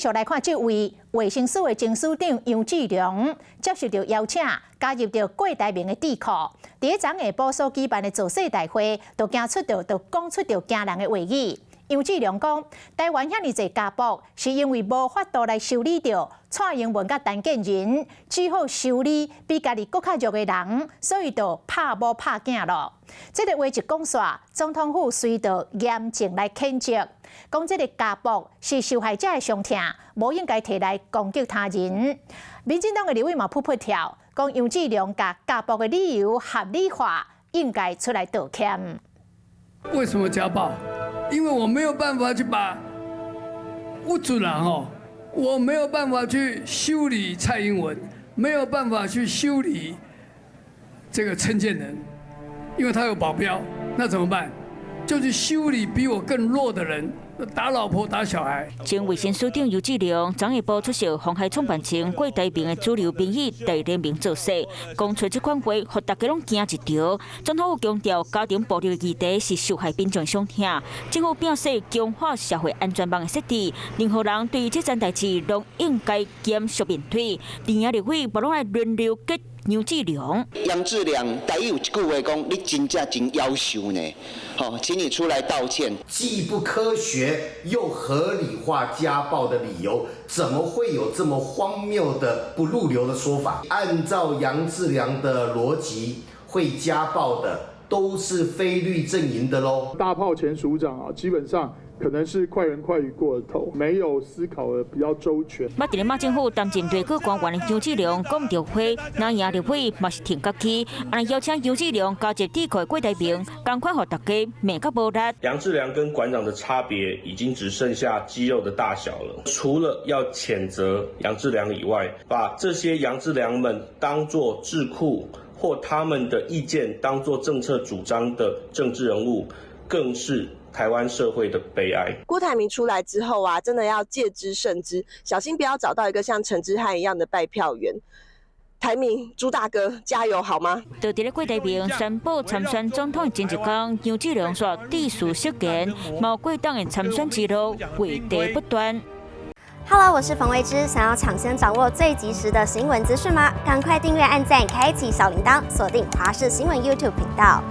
续来看这位卫生署的前署长杨志良接受到邀请，加入到郭台铭的智库。第一昨下晡所举办的造势大会，就讲出到惊人的话语。杨志良讲，台湾遐尼侪家暴，是因为无法度来修理到蔡英文甲陈建仁，只好修理比家己搁较弱的人，所以就拍某拍囝咯。这个话一讲煞，总统府随着严正来谴责，讲这个家暴是受害者的伤痛，无应该摕来攻击他人。民进党的立委嘛噗跳，讲杨志良甲家暴的理由合理化，应该出来道歉。为什么家暴？因为我没有办法去把吴主人我没有办法去修理蔡英文，没有办法去修理这个陈建仁，因为他有保镖，那怎么办？就去修理比我更弱的人。打老婆打小孩。前卫生署长杨志良昨下晡出席鸿海创办人郭台铭的主流民意大联名造势，讲出这款话，互大家拢惊一跳。总统府强调，家庭暴力议题是受害民众伤痛，政府表示强化社会安全网的设置，任何人对于这件代志拢应该严肃面对。另外立委无拢来轮流给杨志良。杨志良台语有一句话讲：“你真正真夭寿呢。”好，请你出来道歉。既不科学又合理化家暴的理由，怎么会有这么荒谬的不入流的说法？按照杨志良的逻辑，会家暴的都是非绿阵营的喽。大炮前署长啊，基本上可能是快人快语过了头，没有思考的比较周全。马伫咧马政府担任内阁官员的杨志良讲着话，那赢立委嘛是挺客气，安尼邀请杨志良加入智库的郭台铭，赶快互大家骂甲无力。杨志良跟馆长的差别已经只剩下肌肉的大小了。除了要谴责杨志良以外，把这些杨志良们当作智库或他们的意见当作政策主张的政治人物，更是台湾社会的悲哀。郭台铭出来之后啊，真的要戒之慎之，小心不要找到一个像陈之汉一样的拜票员。台铭朱大哥加油好吗？就伫咧郭台铭宣布参选总统前一天，杨志良说地属失言，毛贵党的参选之路为题不断。Hello， 我是冯薇芝，想要抢先掌握最及时的新闻资讯吗？赶快订阅、按赞、开启小铃铛，锁定华视新闻 YouTube 频道。